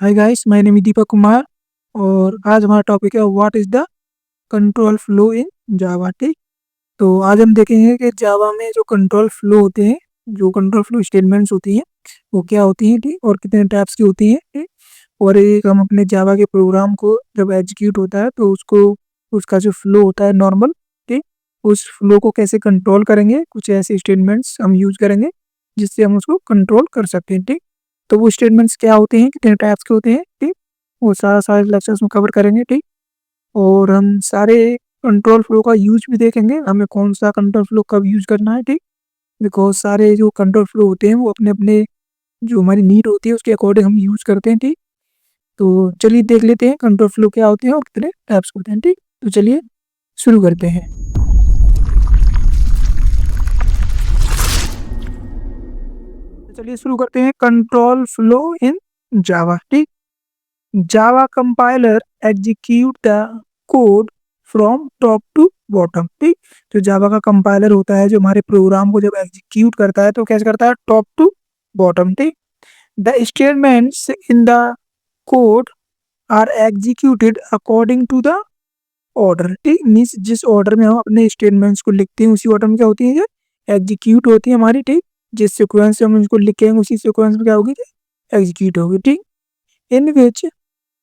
Hi guys, my name is Deepak Kumar और आज हमारा टॉपिक है what is the control flow in Java. ठीक, तो आज हम देखेंगे कि जावा में जो कंट्रोल फ्लो होते हैं, जो कंट्रोल फ्लो स्टेटमेंट्स होती हैं, वो क्या होती हैं। ठीक, और कितने टाइप्स की होती हैं। ठीक, और एक हम अपने जावा के प्रोग्राम को जब एग्जीक्यूट होता है तो उसको उसका जो फ्लो होता है नॉर्मल, ठीक, उस फ्लो को कैसे कंट्रोल करेंगे, कुछ ऐसे स्टेटमेंट्स हम यूज करेंगे जिससे हम उसको कंट्रोल कर सकते हैं। ठीक, तो वो स्टेटमेंट्स क्या होते हैं, कितने टाइप्स के होते हैं, ठीक, वो सारा सारे लेक्चर्स में कवर करेंगे। ठीक, और हम सारे कंट्रोल फ्लो का यूज भी देखेंगे, हमें कौन सा कंट्रोल फ्लो कब यूज करना है। ठीक, बिकॉज सारे जो कंट्रोल फ्लो होते हैं वो अपने अपने जो हमारी नीड होती है उसके अकॉर्डिंग हम यूज करते हैं। ठीक, तो चलिए देख लेते हैं कंट्रोल फ्लो क्या होते हैं और कितने टाइप्स होते हैं। ठीक, तो चलिए शुरू करते हैं। तो चलिए शुरू करते हैं कंट्रोल फ्लो इन जावा। ठीक, Java compiler execute the code from top to bottom. ठीक, जो जावा का कंपाइलर होता है जो हमारे प्रोग्राम को जब एग्जीक्यूट करता है तो कैसे करता है, टॉप टू बॉटम। ठीक, the statements in the code are executed according to the order. ठीक, मीन्स जिस ऑर्डर में हम अपने स्टेटमेंट्स को लिखते हैं उसी ऑर्डर में क्या होती है, एग्जीक्यूट होती है हमारी। ठीक, जिस सिक्वेंस से हम उसको लिखेंगे उसी सिक्वेंस में क्या होगी, एग्जीक्यूट होगी। ठीक, इन विच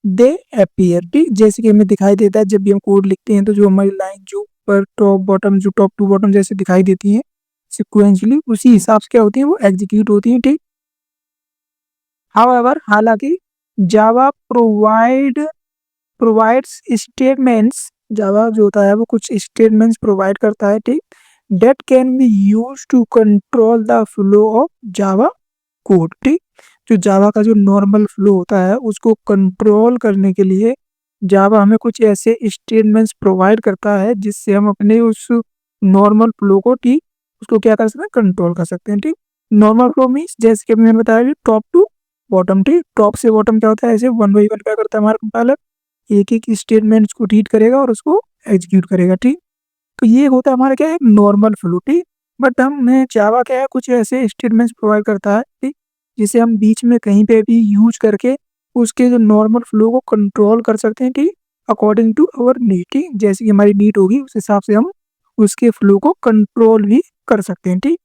दे अपीयर। ठीक, जैसे कि हमें दिखाई देता है जब भी हम कोड लिखते हैं तो जो हमारी लाइन जो पर टॉप बॉटम जो टॉप टू बॉटम जैसे दिखाई देती हैं सिक्वेंशली, उसी हिसाब से क्या होती है, वो एग्जीक्यूट होती है। ठीक, हाउएवर हालांकि जावा प्रोवाइड्स स्टेटमेंट्स, जावा जो होता है वो कुछ स्टेटमेंट्स प्रोवाइड करता है। ठीक, that can be use to control the flow of Java code. ठीक, जो जावा का जो नॉर्मल फ्लो होता है उसको कंट्रोल करने के लिए जावा हमें कुछ ऐसे स्टेटमेंट्स प्रोवाइड करता है जिससे हम अपने उस नॉर्मल फ्लो को, ठीक, उसको क्या कर सकते हैं, कंट्रोल कर सकते हैं। ठीक, नॉर्मल फ्लो मीन्स जैसे कि मैंने बताया टॉप टू बॉटम। ठीक, टॉप से बॉटम क्या होता है, ऐसे वन बाई वन क्या करता है हमारा कंपाइलर, एक एक स्टेटमेंट्स को रीड करेगा और उसको एग्जीक्यूट करेगा। ठीक, तो ये होता है हमारा क्या है, नॉर्मल फ्लो। ठीक, बट हमें जावा क्या है कुछ ऐसे स्टेटमेंट्स प्रोवाइड करता है, ठीक, जिसे हम बीच में कहीं पे भी यूज करके उसके जो नॉर्मल फ्लो को कंट्रोल कर सकते हैं। ठीक, अकॉर्डिंग टू अवर नीड। ठीक, जैसी हमारी नीड होगी उस हिसाब से हम उसके फ्लो को कंट्रोल भी कर सकते हैं। ठीक,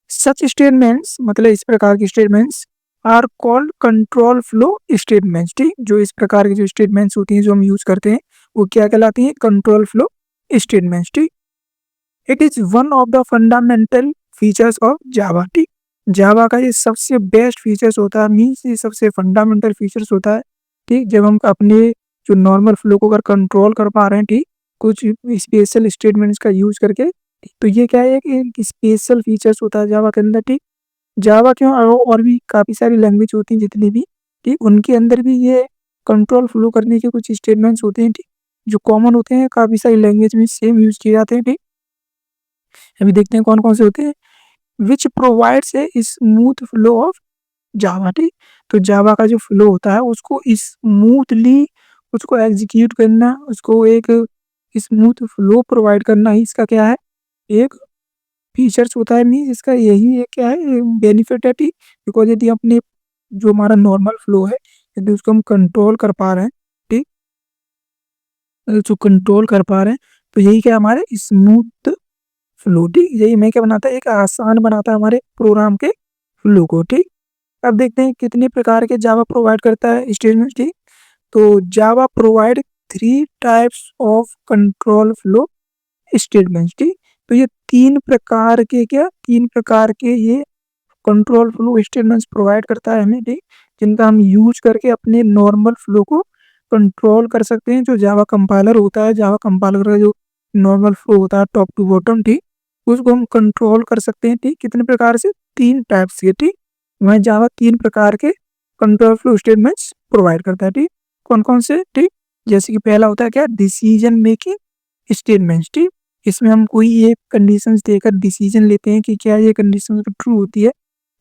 सच स्टेटमेंट्स मतलब इस प्रकार के statements are called control flow statements. ठीक, जो इस प्रकार की जो स्टेटमेंट्स होती हैं जो हम यूज करते हैं वो क्या कहलाती हैं, कंट्रोल फ्लो स्टेटमेंट्स। ठीक, it is one of the fundamental features of Java. ठीक, जावा का ये सबसे बेस्ट फीचर्स होता है, मीन्स ये सबसे फंडामेंटल फीचर्स होता है। ठीक, जब हम अपने जो नॉर्मल फ्लो को अगर कंट्रोल कर पा रहे हैं, ठीक, कुछ स्पेशल स्टेटमेंट्स का यूज करके, ठीक, तो ये क्या है कि एक स्पेशल फीचर्स होता है जावा के अंदर। ठीक, जावा क्यों और भी काफ़ी सारी लैंग्वेज होती हैं जितनी भी, ठीक, उनके अंदर भी ये कंट्रोल फ्लो करने के कुछ स्टेटमेंट्स होते हैं। ठीक, जो कॉमन होते हैं, काफ़ी सारी लैंग्वेज में सेम यूज किए जाते हैं। ठीक, अभी देखते हैं कौन कौन से होते हैं। Which provides a smooth flow of जावा। ठीक, तो जावा का जो फ्लो होता है उसको स्मूथली उसको एग्जीक्यूट करना, उसको एक स्मूथ फ्लो प्रोवाइड करना ही इसका क्या है, एक फीचर्स होता है। मीन्स इसका यही एक क्या है, बेनिफिट है। ठीक, बिकॉज यदि अपने जो हमारा नॉर्मल फ्लो है यदि उसको हम कंट्रोल कर पा रहे हैं, ठीक, जो कंट्रोल कर पा रहे हैं तो यही क्या हमारे स्मूथ फ्लो। ठीक, यही मैं क्या बनाता है, एक आसान बनाता है हमारे प्रोग्राम के फ्लो को। ठीक, अब देखते हैं कितने प्रकार के जावा प्रोवाइड करता है स्टेटमेंट। ठीक, तो Java provide three types of control flow statements. ठीक, तो ये तीन प्रकार के ये कंट्रोल फ्लो स्टेटमेंट्स प्रोवाइड करता है हमें। ठीक, जिनका हम यूज करके अपने नॉर्मल फ्लो को कंट्रोल कर सकते हैं। जो जावा कंपाइलर होता है, जावा कंपाइलर का जो नॉर्मल फ्लो होता है टॉप टू बॉटम, ठीक, उसको हम कंट्रोल कर सकते हैं। ठीक, कितने प्रकार से, तीन टाइप्स के। ठीक, वह जावा तीन प्रकार के कंट्रोल फ्लो स्टेटमेंट्स प्रोवाइड करता है। ठीक, कौन कौन से, ठीक, जैसे कि पहला होता है क्या, डिसीजन मेकिंग स्टेटमेंट्स। ठीक, इसमें हम कोई एक कंडीशंस देकर डिसीजन लेते हैं कि क्या ये कंडीशन ट्रू होती है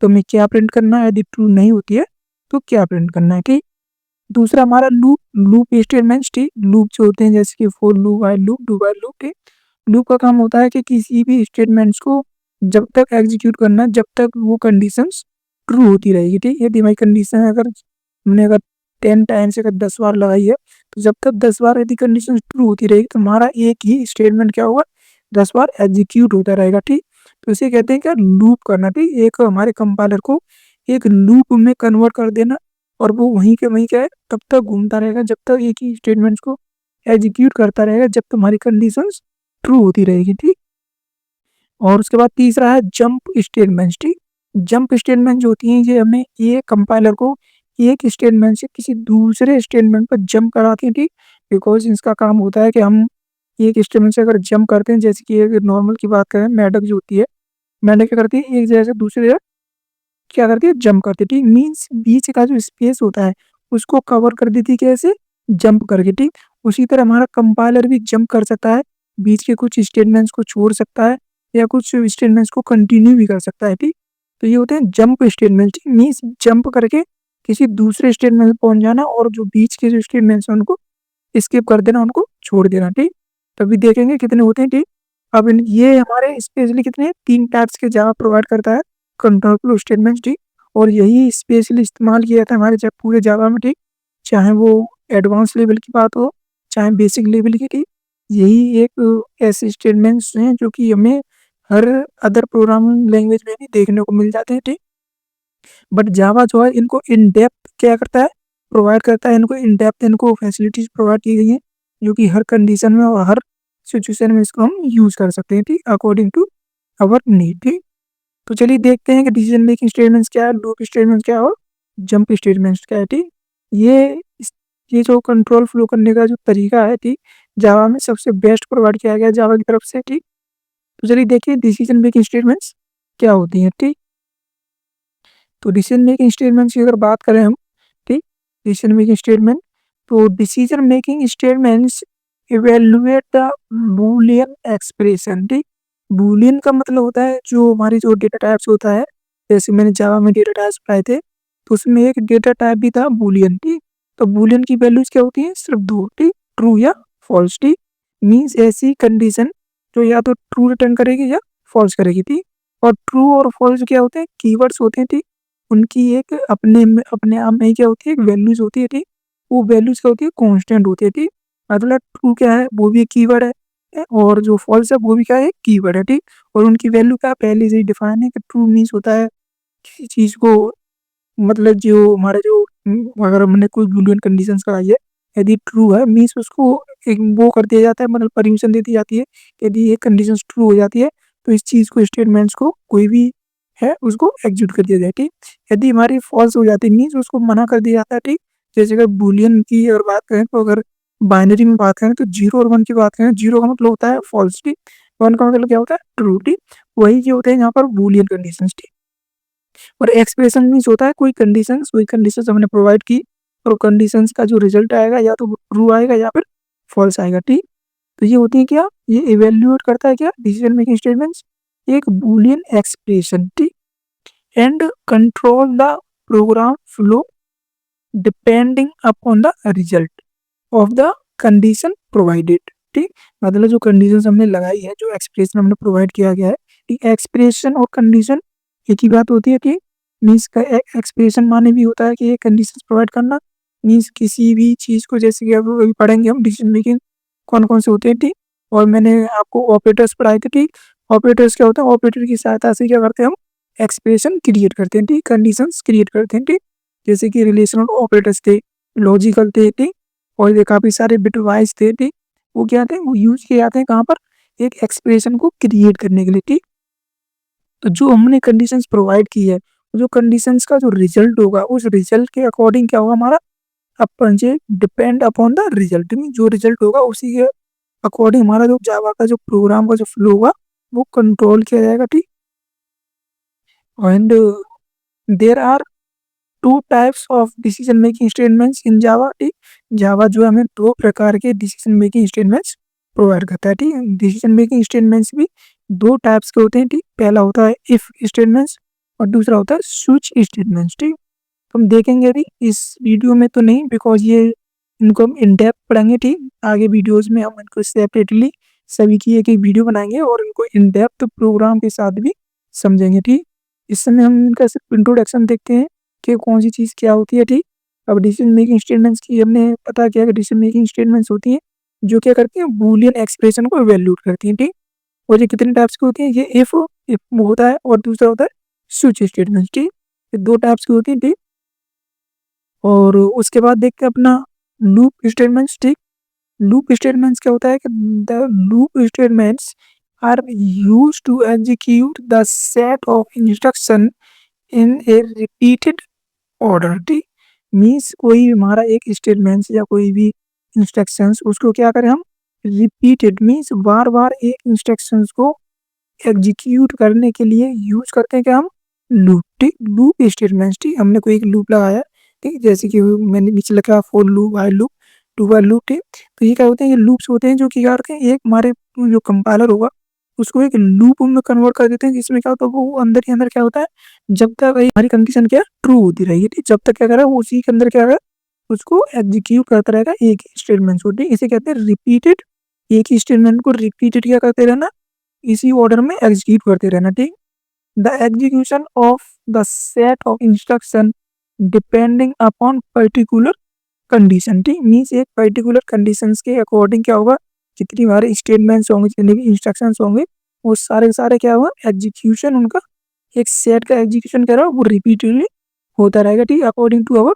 तो हमें क्या प्रिंट करना है, यदि ट्रू नहीं होती है तो क्या प्रिंट करना है। ठीक, दूसरा हमारा लूप लूप स्टेटमेंट्स। ठीक, लूप जो होते हैं जैसे कि for loop, while loop, do while loop. ठीक, लूप का काम होता है कि किसी भी स्टेटमेंट्स को जब तक एग्जीक्यूट करना है जब तक वो कंडीशंस ट्रू होती रहेगी। ठीक, यदि हमारी कंडीशन अगर हमने अगर 10 टाइम्स अगर 10 बार लगाई है, तो जब तक 10 बार यदि कंडीशन ट्रू होती रहेगी तो हमारा एक ही स्टेटमेंट क्या होगा, 10 बार एग्जीक्यूट होता रहेगा, ठीक। तो इसे कहते हैं क्या, लूप करना, ठीक। एक हमारे कंपाइलर को एक लूप में कन्वर्ट कर देना, और वो वहीं के वहीं क्या है, तब तक घूमता रहेगा जब तक एक ही स्टेटमेंट्स को एग्जीक्यूट करता रहेगा जब तक हमारी कंडीशंस ट्रू होती रहेगी, ठीक। और उसके बाद तीसरा है जंप स्टेटमेंट्स, ठीक। जंप स्टेटमेंट जो होती हैं ये हमें ये कंपाइलर को एक स्टेटमेंट से किसी दूसरे स्टेटमेंट पर जंप कराती हैं, ठीक। बिकॉज इसका काम होता है कि हम एक स्टेटमेंट से अगर जंप करते हैं, जैसे कि अगर नॉर्मल की बात करें, मेंढक जो होती है, मेंढक क्या करती है, एक जगह से दूसरी जगह क्या करती है, जंप करती है, ठीक। मीन्स बीच का जो स्पेस होता है उसको कवर कर देती है, कैसे, जंप करके, ठीक। उसी तरह हमारा कंपाइलर भी जंप कर सकता है, बीच के कुछ स्टेटमेंट्स को छोड़ सकता है या कुछ स्टेटमेंट्स को कंटिन्यू भी कर सकता है, ठीक। तो ये होते हैं जंप स्टेटमेंट, मीन्स जंप करके किसी दूसरे स्टेटमेंट में पहुंच जाना और जो बीच के जो स्टेटमेंट्स हैं उनको स्किप कर देना, उनको छोड़ देना, ठीक। तभी देखेंगे कितने होते हैं, ठीक। अब ये हमारे स्पेशली कितने 3 टाइप्स के जावा प्रोवाइड करता है, कंट्रोल फ्लो स्टेटमेंट्स, ठीक। और यही स्पेशली इस्तेमाल किया जाता है हमारे जब पूरे जावा में, ठीक। चाहे वो एडवांस लेवल की बात हो, चाहे बेसिक लेवल की, ठीक। यही एक ऐसे स्टेटमेंट्स हैं जो कि हमें हर अदर प्रोग्रामिंग लैंग्वेज में भी देखने को मिल जाते हैं, ठीक। बट जावा जो है इनको इन डेप्थ क्या करता है, प्रोवाइड करता है, इनको इन डेप्थ इनको फैसिलिटीज प्रोवाइड की गई हैं जो कि हर कंडीशन में और हर सिचुएशन में इसको हम यूज़ कर सकते हैं, ठीक, अकॉर्डिंग टू आवर नीड, ठीक। तो चलिए देखते हैं कि डिसीजन मेकिंग स्टेटमेंट्स क्या है, लूप स्टेटमेंट्स क्या है और जंप स्टेटमेंट्स क्या है, ठीक। ये ये जो कंट्रोल फ्लो करने का जो तरीका है, ठीक, जावा में सबसे बेस्ट प्रोवाइड किया गया है जावा की तरफ से, ठीक। तो चलिए देखिए डिसीजन मेकिंग स्टेटमेंट्स क्या होती हैं, ठीक। तो डिसीजन मेकिंग स्टेटमेंट्स की अगर बात करें हम, ठीक, डिसीजन मेकिंग स्टेटमेंट, तो decision making statements evaluate the Boolean expression, ठीक। बूलियन का मतलब होता है जो हमारी जो डेटा टाइप्स होता है, जैसे मैंने जावा में डेटा टाइप्स पढ़ाए थे, तो उसमें एक डेटा टाइप भी था बूलियन, ठीक। तो बूलियन की वैल्यूज क्या होती है, सिर्फ दो, ठीक, ट्रू या फॉल्स, ठीक। मीन्स ऐसी कंडीशन जो या तो ट्रू रिटर्न करेगी या फॉल्स करेगी, ठीक। और ट्रू और फॉल्स क्या होते हैं, कीवर्ड्स होते हैं, ठीक। उनकी एक अपने आप में ही क्या होती है, एक वैल्यूज होती है, ठीक। वो वैल्यूज क्या होती है, कांस्टेंट होती है, ठीक। मतलब ट्रू क्या है, वो भी एक कीवर्ड है, और जो फॉल्स है वो भी क्या है, कीवर्ड है, ठीक। और उनकी वैल्यू क्या पहले से ही डिफाइन है कि ट्रू मीन्स होता है किसी चीज को, मतलब जो हमारे जो अगर हमने कोई बूलियन कंडीशंस कराई है, यदि ट्रू है मीन्स उसको एक वो कर दिया जाता है, मतलब परमिशन दे दी जाती है कि यदि ये कंडीशन ट्रू हो जाती है तो इस चीज को, स्टेटमेंट्स को कोई भी है उसको एग्जीक्यूट कर दिया जाए, ठीक। यदि हमारी फॉल्स हो जाती है मीन्स उसको मना कर दिया जाता है, ठीक। जैसे अगर बूलियन की अगर बात करें, तो अगर बाइनरी में बात करें तो 0 और 1 की बात करें, 0 का मतलब होता है फॉल्स, ठीक। 1 का मतलब क्या होता है, ट्रू, ठीक। वही जो होते हैं यहाँ पर बूलियन कंडीशन, ठीक। और एक्सप्रेशन मीन्स होता है कोई कंडीशंस हमने प्रोवाइड की और कंडीशंस का जो रिजल्ट आएगा या तो ट्रू आएगा या फिर फॉल्स आएगा, ठीक। तो ये होती है क्या, ये इवेल्युएट करता है क्या, डिसीजन मेकिंग स्टेटमेंट्स एक बूलियन एक्सप्रेशन, ठीक। And control the program flow depending upon the result of the condition provided, ठीक। मतलब जो कंडीशन हमने लगाई है, जो एक्सप्रेशन हमने प्रोवाइड किया गया है, ठीक, एक्सप्रेशन और कंडीशन एक ही बात होती है, ठीक। मीन्स का एक्सप्रेशन माने भी होता है कि ये कंडीशन प्रोवाइड करना, मीन्स किसी भी चीज़ को, जैसे कि अब अभी पढ़ेंगे हम डिसीजन मेकिंग कौन कौन से होते हैं, ठीक। और मैंने आपको ऑपरेटर्स पढ़ाए थे, ठीक। ऑपरेटर्स क्या होता है, ऑपरेटर की सहायता से क्या करते हैं हम, एक्सप्रेशन क्रिएट करते हैं, ठीक, कंडीशंस क्रिएट करते हैं, ठीक। जैसे कि रिलेशनल ऑपरेटर्स थे, लॉजिकल थे, ठीक। और ये काफ़ी सारे बिटवाइज थे, ठीक। वो क्या थे, वो यूज किए जाते हैं कहाँ पर, एक एक्सप्रेशन को क्रिएट करने के लिए, ठीक। तो जो हमने कंडीशंस प्रोवाइड की है, जो कंडीशंस का जो रिजल्ट होगा उस रिजल्ट के अकॉर्डिंग क्या होगा हमारा, अपन जे depend upon the result, mean जो रिजल्ट होगा उसी के अकॉर्डिंग हमारा जो जावा का जो प्रोग्राम का जो फ्लो होगा वो कंट्रोल किया जाएगा, ठीक। And there are two types of decision making statements in Java, ठीक। जावा जो हमें दो प्रकार के डिसीजन मेकिंग स्टेटमेंट्स प्रोवाइड करता है, ठीक। डिसीजन मेकिंग स्टेटमेंट्स भी दो टाइप्स के होते हैं, ठीक। पहला होता है इफ स्टेटमेंट्स और दूसरा होता है स्विच स्टेटमेंट्स, ठीक। तो हम देखेंगे अभी इस वीडियो में तो नहीं, बिकॉज ये इनको हम इन डेप्थ पढ़ेंगे, ठीक। आगे वीडियोज में हम इनको सेपरेटली सभी की एक एक वीडियो बनाएंगे और इनको इन डेप्थ प्रोग्राम के साथ भी समझेंगे, ठीक। इस समय हम इनका सिर्फ इंट्रोडक्शन देखते हैं कि कौन सी चीज़ क्या होती है, ठीक। अब डिसीजन मेकिंग स्टेटमेंट्स की हमने पता किया कि डिसीजन मेकिंग स्टेटमेंट्स होती हैं जो क्या करती हैं, बूलियन एक्सप्रेशन को इवैल्यूएट करती हैं, ठीक। और ये कितने टाइप्स की होती हैं, ये इफ होता है और दूसरा होता है स्विच स्टेटमेंट्स, ठीक। ये 2 टाइप्स की होती हैं, ठीक। और उसके बाद देखते हैं अपना लूप स्टेटमेंट्स, ठीक। लूप स्टेटमेंट्स क्या होता है कि the loop statements are used to execute the set of instruction in a repeated order, ठीक। मीन्स कोई भी हमारा एक स्टेटमेंट्स या कोई भी इंस्ट्रक्शंस उसको क्या करें हम, रिपीटेड मीन्स बार-बार एक इंस्ट्रक्शंस को एग्जीक्यूट करने के लिए यूज़ करते हैं क्या हम, लूप, ठीक। लूप स्टेटमेंट्स, ठीक। हमने कोई एक लूप लगाया, ठीक। जैसे कि मैंने नीचे लिखा for loop, while loop, do while loop, ठीक। तो ये क्या होते हैं, ये लूप्स होते हैं जो कि क्या करते हैं, एक हमारे जो कंपाइलर होगा उसको एक लूप में कन्वर्ट कर देते हैं, जिसमें क्या होता है वो अंदर ही अंदर क्या होता है, जब तक हमारी कंडीशन क्या ट्रू होती रहेगी, ठीक। जब तक क्या करेगा वो उसी के अंदर क्या करेगा, उसको एग्जीक्यूट करता रहेगा एक ही स्टेटमेंट को, ठीक। इसे कहते हैं रिपीटेड, एक ही स्टेटमेंट को रिपीटेड क्या करते रहना, इसी ऑर्डर में एग्जीक्यूट करते रहना, ठीक। The execution of the set of instruction depending upon particular condition, ठीक। मीन्स एक पर्टिकुलर कंडीशंस के अकॉर्डिंग क्या होगा, जितनी हमारे स्टेटमेंट्स होंगे, जितने भी इंस्ट्रक्शंस होंगे, वो सारे के सारे क्या होगा, एग्जीक्यूशन उनका एक सेट का एग्जीक्यूशन क्या रहा वो रिपीटेडली होता रहेगा, ठीक। अकॉर्डिंग टू अवर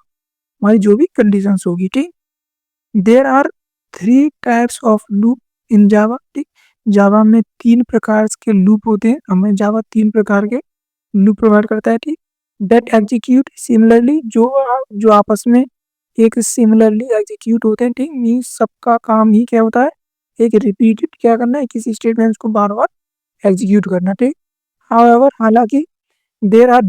हमारी जो भी कंडीशंस होगी, ठीक। There are 3 types of loop in Java, ठीक। जावा में 3 प्रकार के लूप होते हैं, हमें जावा 3 प्रकार के लूप प्रोवाइड करता है, ठीक। दैट एग्जीक्यूट सिमिलरली, जो आपस में एक सिमिलरली एग्जीक्यूट होते हैं, ठीक। मीन्स सबका काम ही क्या होता है, एक रिपीटेड क्या करना है, किसी स्टेटमेंट्स को बार बार एग्जीक्यूट करना, ठीक। हाउएवर हालांकि there are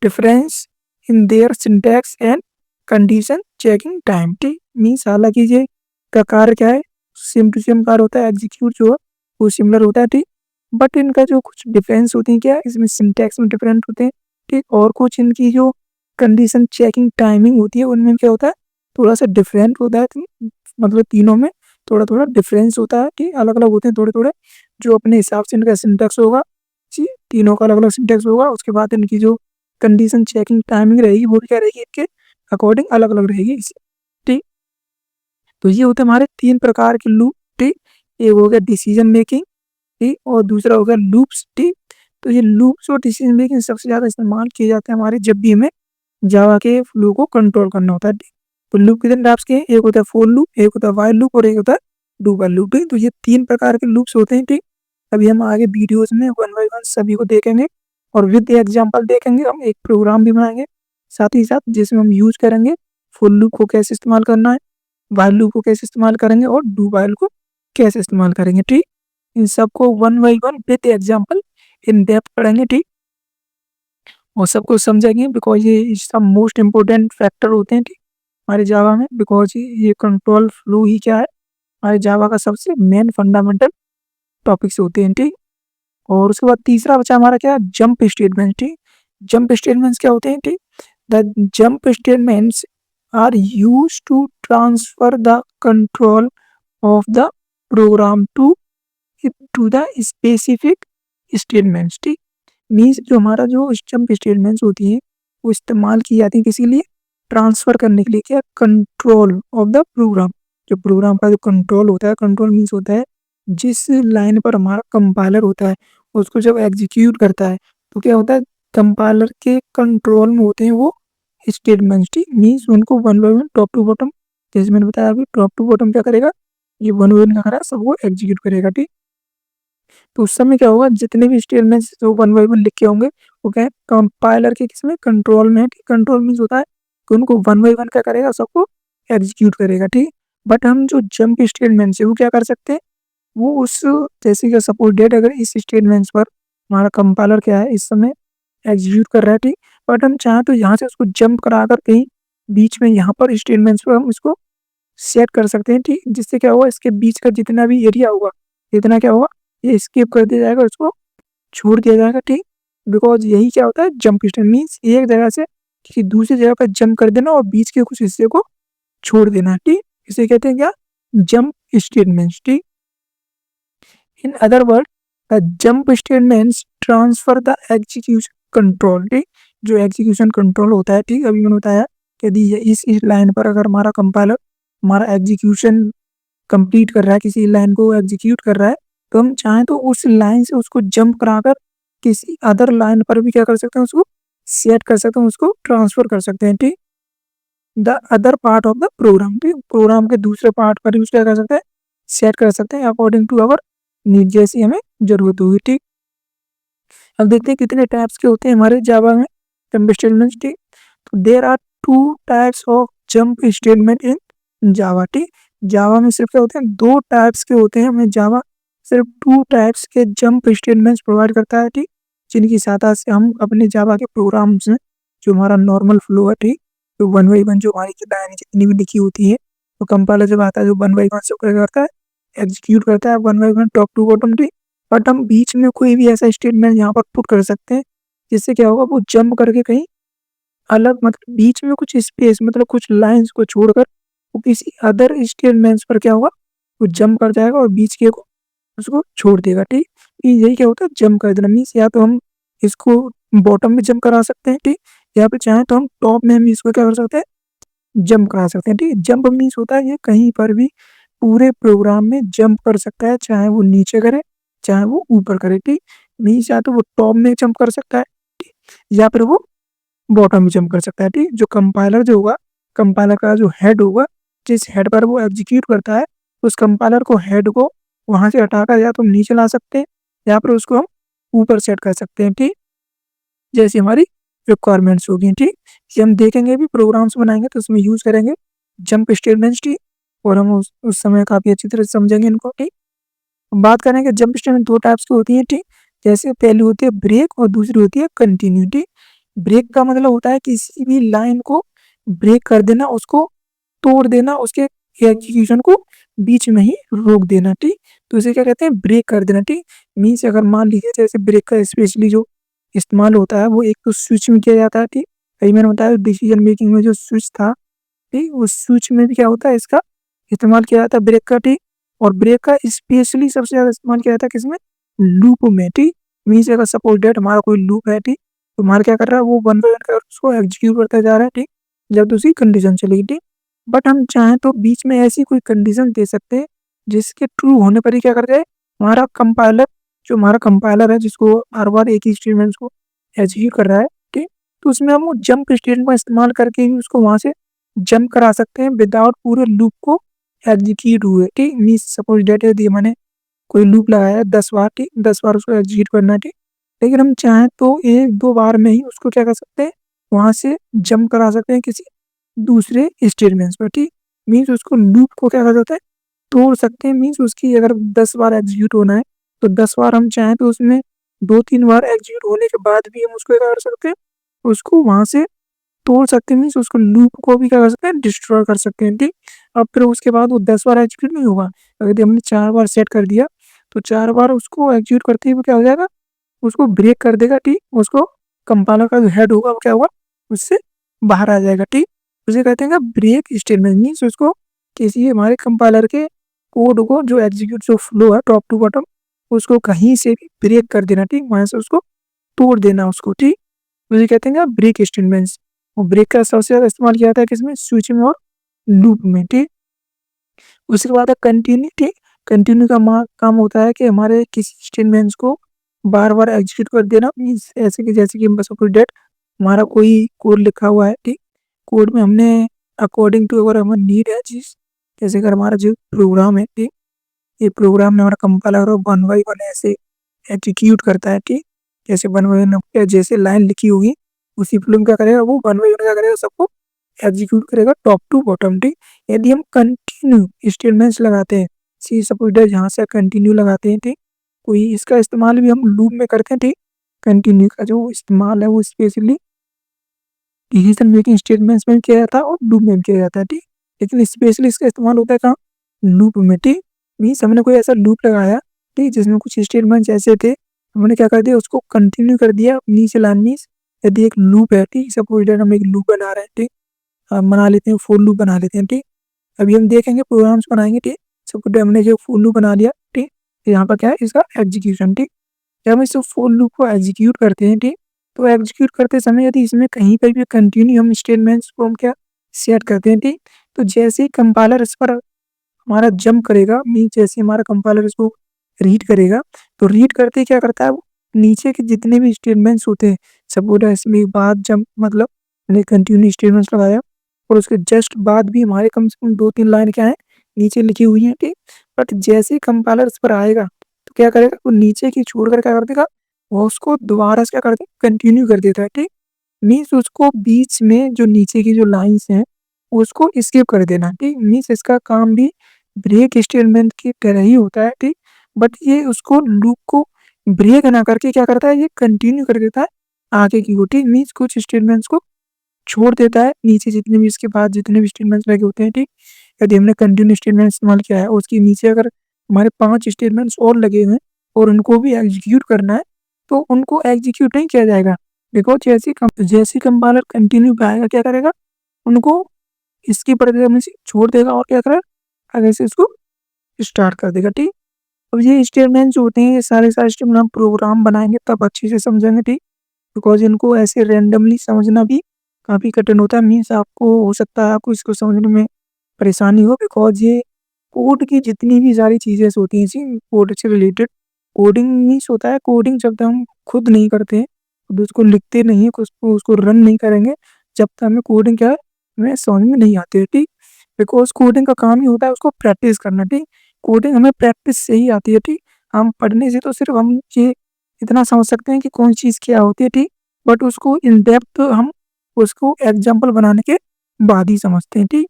difference in their syntax and condition checking time, ठीक। मीन्स हालांकि ये का कार्य क्या है, सेम टू सेम कार्य होता है, एग्जीक्यूट जो है वो सिमिलर होता है, ठीक। बट इनका जो कुछ डिफरेंस होती है, क्या है, इसमें सिंटैक्स में डिफरेंट होते हैं, ठीक। और कुछ इनकी जो कंडीशन चेकिंग टाइमिंग होती है उनमें क्या होता है, थोड़ा सा डिफरेंट होता है, मतलब तीनों में थोड़ा थोड़ा डिफरेंस होता है, कि अलग अलग होते हैं थोड़े थोड़े, जो अपने हिसाब से इनका सिंटैक्स होगा जी, तीनों का अलग अलग सिंटैक्स होगा। उसके बाद इनकी जो कंडीशन चेकिंग टाइमिंग रहेगी वो भी क्या रहेगी, इनके अकॉर्डिंग अलग अलग रहेगी, ठीक। तो ये होते हैं हमारे 3 प्रकार के लूप, ठीक। एक हो गया डिसीजन मेकिंग, ठीक। और दूसरा हो गया लूप्स, ठीक। तो ये लूप्स और डिसीजन मेकिंग सबसे ज़्यादा इस्तेमाल किए जाते हैं हमारे जब भी हमें जावा के फ्लो को कंट्रोल करना होता है, ठीक। तो लूप कितने टाइप्स के हैं, एक होता है फॉर लूप, एक होता है व्हाइल लूप और एक होता है डू व्हाइल लूप, ठीक। तो ये 3 प्रकार के लूप्स होते हैं, ठीक। अभी हम आगे वीडियोस में वन बाय वन सभी को देखेंगे और विद एग्जांपल देखेंगे, हम एक प्रोग्राम भी बनाएंगे साथ ही साथ, जिसमें हम यूज करेंगे फॉर लूप को कैसे इस्तेमाल करना है, व्हाइल लूप को कैसे इस्तेमाल करेंगे और डू व्हाइल को कैसे इस्तेमाल करेंगे, ठीक। इन सबको one by one with example in depth पढ़ेंगे, ठीक। और सबको समझेंगे बिकॉज ये सब मोस्ट इम्पोर्टेंट फैक्टर होते हैं, ठीक, हमारे जावा में। बिकॉज ये कंट्रोल फ्लो ही क्या है, हमारे जावा का सबसे मेन फंडामेंटल टॉपिक्स होते हैं, ठीक। और उसके बाद तीसरा बचा हमारा क्या, जंप स्टेटमेंट, ठीक। जंप स्टेटमेंट्स क्या होते हैं, ठीक। The jump statements are used to transfer the control of the program to the specific statements, ठीक। मीन्स जो हमारा जो जंप स्टेटमेंट्स होती हैं वो इस्तेमाल की जाती है किसी लिए, ट्रांसफर करने के लिए, क्या, कंट्रोल ऑफ द प्रोग्राम। जो प्रोग्राम का जो कंट्रोल होता है, कंट्रोल मीन्स होता है जिस लाइन पर हमारा कंपाइलर होता है उसको जब एग्जीक्यूट करता है तो क्या होता है, कंपाइलर के कंट्रोल में होते हैं वो स्टेटमेंट्स, ठीक। मीन्स उनको one by one top to bottom, जैसे मैंने बताया अभी टॉप टू बॉटम क्या करेगा, ये वन बाय वन क्या करेगा, सबको एग्जीक्यूट करेगा, ठीक। तो उस समय क्या होगा, जितने भी स्टेटमेंट्स जो वन बाय वन लिखे होंगे वो क्या है, कंपाइलर के किसमें कंट्रोल में है, ठीक। कंट्रोल मीन्स होता है कि उनको वन बाय वन क्या करेगा, सबको एग्जीक्यूट करेगा, ठीक। बट हम जो जंप स्टेटमेंट्स है वो क्या कर सकते हैं, वो उस, जैसे कि सपोज डेट अगर इस स्टेटमेंट्स पर हमारा कंपाइलर क्या है इस समय एग्जीक्यूट कर रहा है, ठीक। बट हम चाहें तो यहाँ से उसको जंप कराकर कहीं बीच में यहाँ पर स्टेटमेंट्स पर हम इसको सेट कर सकते हैं, ठीक। जिससे क्या होगा, इसके बीच का जितना भी एरिया होगा इतना क्या होगा, ये स्किप कर दिया जाएगा, उसको छोड़ दिया जाएगा, ठीक। बिकॉज यही क्या होता है, जंप स्टेटमेंट मीन्स एक जगह से किसी दूसरी जगह पर जंप कर देना और बीच के कुछ हिस्से को छोड़ देना, ठीक। इसे कहते हैं क्या, जंप स्टेटमेंट्स, ठीक। In other word jump statements transfer the execution control, ठीक। जो एग्जीक्यूशन कंट्रोल होता है, ठीक, अभी मैंने बताया यदि ये इस लाइन पर अगर हमारा कंपाइलर हमारा एग्जीक्यूशन कंप्लीट कर रहा है, किसी लाइन को एग्जीक्यूट कर रहा है, तो हम चाहें तो उस लाइन से उसको जंप कराकर किसी अदर लाइन पर भी क्या कर सकते हैं, उसको सेट कर सकते हैं, उसको ट्रांसफर कर सकते हैं, ठीक। The other part of the program, ठीक, प्रोग्राम के दूसरे पार्ट पर भी उसको क्या कर सकते हैं, सेट कर सकते हैं अकॉर्डिंग टू अवर नीड, जैसी हमें जरूरत होगी, ठीक। अब देखते हैं कितने टाइप्स के होते हैं हमारे जावा में जंप स्टेटमेंट्स, ठीक। तो there are 2 types of jump statement in Java, ठीक। जावा में सिर्फ क्या होते हैं, 2 टाइप्स के होते हैं। हमें जावा सिर्फ 2 टाइप्स के जंप स्टेटमेंट्स प्रोवाइड करता है, ठीक, जिनकी सहायता से हम अपने जावा के प्रोग्राम्स में जो हमारा नॉर्मल फ्लो है, ठीक, तो 1 बाई 1 जो हमारी लाइन जितनी भी लिखी होती है, तो कंपाइलर जब आता है जो 1 बाई 1 से क्या करता है, एग्जीक्यूट करता है 1 बाई 1 टॉप टू बॉटम, ठीक। बट हम बीच में कोई भी ऐसा स्टेटमेंट यहाँ पर पुट कर सकते हैं जिससे क्या होगा, वो जंप करके कहीं अलग, मतलब बीच में कुछ स्पेस, मतलब कुछ लाइंस को छोड़कर वो किसी अदर स्टेटमेंट्स पर क्या होगा, वो जंप कर जाएगा और बीच के को उसको छोड़ देगा, ठीक। यही क्या होता है, जंप कर देना मीन्स या तो हम इसको बॉटम में जंप करा सकते हैं, ठीक, या फिर चाहे तो हम टॉप में हम इसको क्या कर सकते हैं, जंप करा सकते हैं, ठीक। जंप मीन्स होता है ये कहीं पर भी पूरे प्रोग्राम में जंप कर सकता है, चाहे वो नीचे करे चाहे वो ऊपर करे, ठीक। मीन्स या तो वो टॉप में जंप कर सकता है, ठीक, या फिर वो बॉटम में जंप कर सकता है, ठीक। जो कंपाइलर जो होगा, कंपाइलर का जो हेड होगा, जिस हेड पर वो एग्जीक्यूट करता है, उस कंपाइलर को हेड को वहां से हटाकर या तो हम नीचे ला सकते हैं या फिर उसको हम ऊपर सेट कर सकते हैं, ठीक, जैसी हमारी रिक्वायरमेंट्स होगी, ठीक। ये हम देखेंगे भी प्रोग्राम्स बनाएंगे तो उसमें यूज करेंगे जंप स्टेटमेंट्स, ठीक, और हम उस समय काफी अच्छी तरह से समझेंगे इनको, ठीक। बात करेंगे जंप स्टेटमेंट 2 टाइप्स की होती है, ठीक। जैसे पहली होती है ब्रेक और दूसरी होती है कंटिन्यू, ठीक। ब्रेक का मतलब होता है किसी भी लाइन को ब्रेक कर देना, उसको तोड़ देना, उसके एग्जीक्यूशन को बीच में ही रोक देना, ठीक। तो इसे क्या कहते हैं, ब्रेक कर देना, ठीक। मीन्स अगर मान लीजिए जैसे ब्रेक का स्पेशली जो इस्तेमाल होता है वो एक तो स्विच में किया जाता है, ठीक। कहीं मैंने बताया डिसीजन मेकिंग में जो स्विच था, ठीक, उस स्विच में भी क्या होता है, इसका इस्तेमाल किया जाता है ब्रेक का, ठीक। और ब्रेक का स्पेशली सबसे ज्यादा इस्तेमाल किया जाता है किसमें, लूप में, ठीक। मीन्स अगर सपोज डेट हमारा कोई लूप है, ठीक, तो हमारा क्या कर रहा है, वो 1 बाय 1 कर उसको एग्जीक्यूट करता जा रहा है, ठीक, जब तो उसकी कंडीशन चलेगी, ठीक। बट हम चाहें तो बीच में ऐसी कोई कंडीशन दे सकते हैं जिसके ट्रू होने पर ही क्या कर जाए, हमारा कंपाइलर, जो हमारा कंपाइलर है जिसको हर बार एक ही स्टेटमेंट्स को एग्जीक्यूट कर रहा है, ठीक, तो उसमें हम वो जंप स्टेटमेंट का इस्तेमाल करके ही उसको वहां से जंप करा सकते हैं विदाउट पूरे लूप को एग्जीक्यूट हुए, ठीक। मीन्स सपोज डेट है दिए मैंने कोई लूप लगाया है 10 बार, ठीक, 10 बार उसको एग्जीक्यूट करना है, ठीक। लेकिन हम चाहें तो 1-2 बार में ही उसको क्या कर सकते हैं, वहां से जंप करा सकते हैं किसी दूसरे स्टेटमेंट्स पर, ठीक। मीन्स उसको लूप को क्या कर सकते हैं, तोड़ सकते हैं। मीन्स उसकी अगर 10 बार एग्जीक्यूट होना है तो 10 बार हम चाहें तो उसमें 2-3 बार एग्जीक्यूट होने के बाद भी हम उसको क्या कर सकते हैं, उसको वहां से तोड़ सकते हैं। मीन्स उसको लूप को भी क्या कर सकते हैं, डिस्ट्रॉय कर सकते हैं, ठीक। अब फिर उसके बाद वो 10 बार एग्जीक्यूट नहीं होगा, अगर हमने 4 बार सेट कर दिया तो 4 बार उसको एग्जीक्यूट करते हुए क्या हो जाएगा, उसको ब्रेक कर देगा, ठीक। उसको कंपाइलर का जो हेड होगा वो क्या होगा, उससे बाहर आ जाएगा, ठीक। उसे कहते हैं ब्रेक स्टेटमेंट। मीन्स उसको किसी हमारे कंपाइलर के कोड को जो एग्जीक्यूट जो फ्लो है टॉप टू बॉटम, उसको कहीं से भी ब्रेक कर देना, ठीक, वहां से उसको तोड़ देना उसको, ठीक। उसे कहते हैं ब्रेक स्टेटमेंट्स। और ब्रेक का सबसे ज्यादा इस्तेमाल किया जाता है किसमें, स्विच में और लूप में, ठीक। उसके बाद है कंटिन्यू, ठीक। कंटिन्यू का काम होता है कि हमारे किसी स्टेटमेंट्स को बार बार एग्जीक्यूट कर देना। मीन्स ऐसे कि जैसे कि बस कोई डेट हमारा कोई कोड लिखा हुआ है, ठीक, कोड में हमने अकॉर्डिंग टू अगर हमारा नीड है, जिस जैसे अगर हमारा जो प्रोग्राम है, ठीक, ये प्रोग्राम में हमारा कंपाइलर 1 बाई 1 ऐसे एग्जीक्यूट करता है, ठीक। जैसे 1 बाई 1 जैसे लाइन लिखी होगी उसी फ्लो में क्या करेगा, वो 1 बाई 1 क्या करेगा, सबको एग्जीक्यूट करेगा टॉप टू बॉटम, ठीक। यदि हम कंटिन्यू स्टेटमेंट्स लगाते हैं, सी सपोज जहाँ से कंटिन्यू लगाते हैं, ठीक, कोई इसका इस्तेमाल भी हम लूप में करते हैं, ठीक। कंटिन्यू का जो इस्तेमाल है वो स्पेशली डिसीजन मेकिंग स्टेटमेंट्स में किया जाता है और लूप में भी किया जाता है, ठीक। लेकिन स्पेशली इसका इस्तेमाल होता है कहाँ, लूप में, ठीक। मीन्स हमने कोई ऐसा लूप लगाया, ठीक, जिसमें कुछ स्टेटमेंट्स ऐसे थे, हमने क्या कर दिया, उसको कंटिन्यू कर दिया नीचे लाइन। मीन्स यदि एक लूप है, ठीक, सपोज हम एक लूप बना रहे हैं, ठीक, बना लेते हैं फॉर लूप बना लेते हैं, ठीक। अभी हम देखेंगे प्रोग्राम्स बनाएंगे, ठीक। सपोज हमने जो फॉर लूप बना लिया, ठीक, तो यहाँ पर क्या है इसका एग्जीक्यूशन, ठीक। जब हम इस फॉर लूप को एग्जीक्यूट करते हैं, ठीक, तो एग्जीक्यूट करते समय यदि इसमें कहीं पर भी कंटिन्यू हम स्टेटमेंट्स को हम क्या सेट करते हैं, ठीक। तो जैसे ही कंपाइलर इस पर हमारा जंप करेगा, मीन्स जैसे हमारा कंपाइलर इसको रीड करेगा, तो रीड करते ही क्या करता है वो, नीचे के जितने भी स्टेटमेंट्स होते हैं, सपोज इसमें बाद जंप मतलब मैंने कंटिन्यू स्टेटमेंट्स लगाया और उसके जस्ट बाद भी हमारे कम से कम 2-3 लाइन क्या है, नीचे लिखी हुई हैं, ठीक। बट जैसे ही कंपाइलर इस पर आएगा, तो क्या करेगा, वो नीचे की छोड़ कर क्या कर देगा, वो उसको दोबारा से क्या कर देगा, कंटिन्यू कर देता है, ठीक। मीन्स उसको बीच में जो नीचे की जो लाइन्स हैं, उसको स्किप कर देना, ठीक। मीन्स इसका काम भी ब्रेक स्टेटमेंट की तरह ही होता है, ठीक। बट ये उसको लूप को ब्रेक ना करके क्या करता है, ये कंटिन्यू कर देता है आगे की को, ठीक। मीन्स कुछ स्टेटमेंट्स को छोड़ देता है, नीचे जितने भी इसके बाद जितने भी स्टेटमेंट्स लगे होते हैं, ठीक। यदि हमने कंटिन्यू स्टेटमेंट इस्तेमाल किया है, उसके नीचे अगर हमारे 5 स्टेटमेंट्स और लगे हुए हैं और उनको भी एग्जीक्यूट करना है, तो उनको एग्जीक्यूट नहीं किया जाएगा। बिकॉज़ जैसे ही कंपाइलर कंटिन्यू पे आएगा, क्या करेगा, उनको इसकी प्रक्रिया में से छोड़ देगा और क्या करेगा, आगे से इसको स्टार्ट कर देगा, ठीक। अब ये स्टेटमेंट्स जो होते हैं, ये सारे स्टेटमेंट हम प्रोग्राम बनाएँगे तब अच्छे से समझेंगे, ठीक। बिकॉज़ इनको ऐसे रैंडमली समझना भी काफ़ी कठिन होता है। मीन्स आपको हो सकता है आपको इसको समझने में परेशानी हो, बिकॉज़ ये कोड की जितनी भी सारी चीज़ें होती हैं जी, कोड से रिलेटेड, कोडिंग मीन्स होता है, कोडिंग जब तक हम खुद नहीं करते हैं, खुद उसको लिखते नहीं हैं, उसको उसको रन नहीं करेंगे, जब तक हमें कोडिंग क्या है, हमें समझ में नहीं आती है, ठीक। बिकॉज़ कोडिंग का काम ही होता है उसको प्रैक्टिस करना, ठीक। कोडिंग हमें प्रैक्टिस से ही आती है, ठीक। हम पढ़ने से तो सिर्फ़ हम ये इतना समझ सकते हैं कि कौन चीज़ क्या होती है, ठीक। बट उसको इन डेप्थ हम उसको एग्ज़ाम्पल बनाने के बाद ही समझते हैं, ठीक।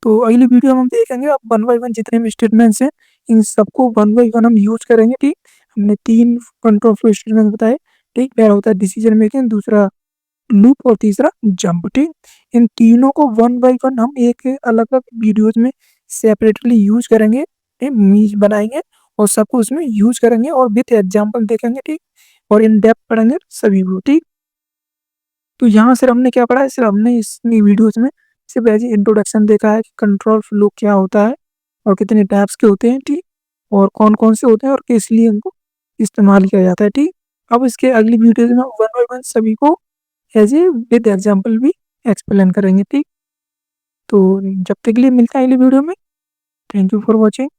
तो अगली वीडियो में हम देखेंगे अब वन बाय वन जितने भी स्टेटमेंट्स हैं, इन सबको वन बाय वन हम यूज़ करेंगे, ठीक। हमने 3 कंट्रोल फ्लो स्टेटमेंट बताए, ठीक। पहला होता है डिसीजन मेकिंग, दूसरा लूप और तीसरा जंप, ठीक। इन तीनों को वन बाय वन हम एक अलग-अलग वीडियोज़ में सेपरेटली यूज़ करेंगे, ठीक। मीन्स बनाएँगे और सबको उसमें यूज़ करेंगे और विथ एग्ज़ाम्पल देखेंगे, ठीक। और इन डेप्थ पढ़ेंगे सभी को, ठीक। तो यहाँ सिर्फ हमने क्या पढ़ा है, सिर्फ हमने इतनी वीडियोज़ में सिर्फ एज़ ए इंट्रोडक्शन देखा है कि कंट्रोल फ्लो क्या होता है और कितने टाइप्स के होते हैं, ठीक। और कौन-कौन से होते हैं और किस लिए इनको इस्तेमाल किया जाता है, ठीक। अब इसके अगली वीडियोज़ में वन बाय वन सभी को एज़ ए विद एग्ज़ाम्पल भी एक्सप्लेन करेंगे, ठीक। तो जब तक के लिए मिलते हैं अगली वीडियो में। Thank you for watching.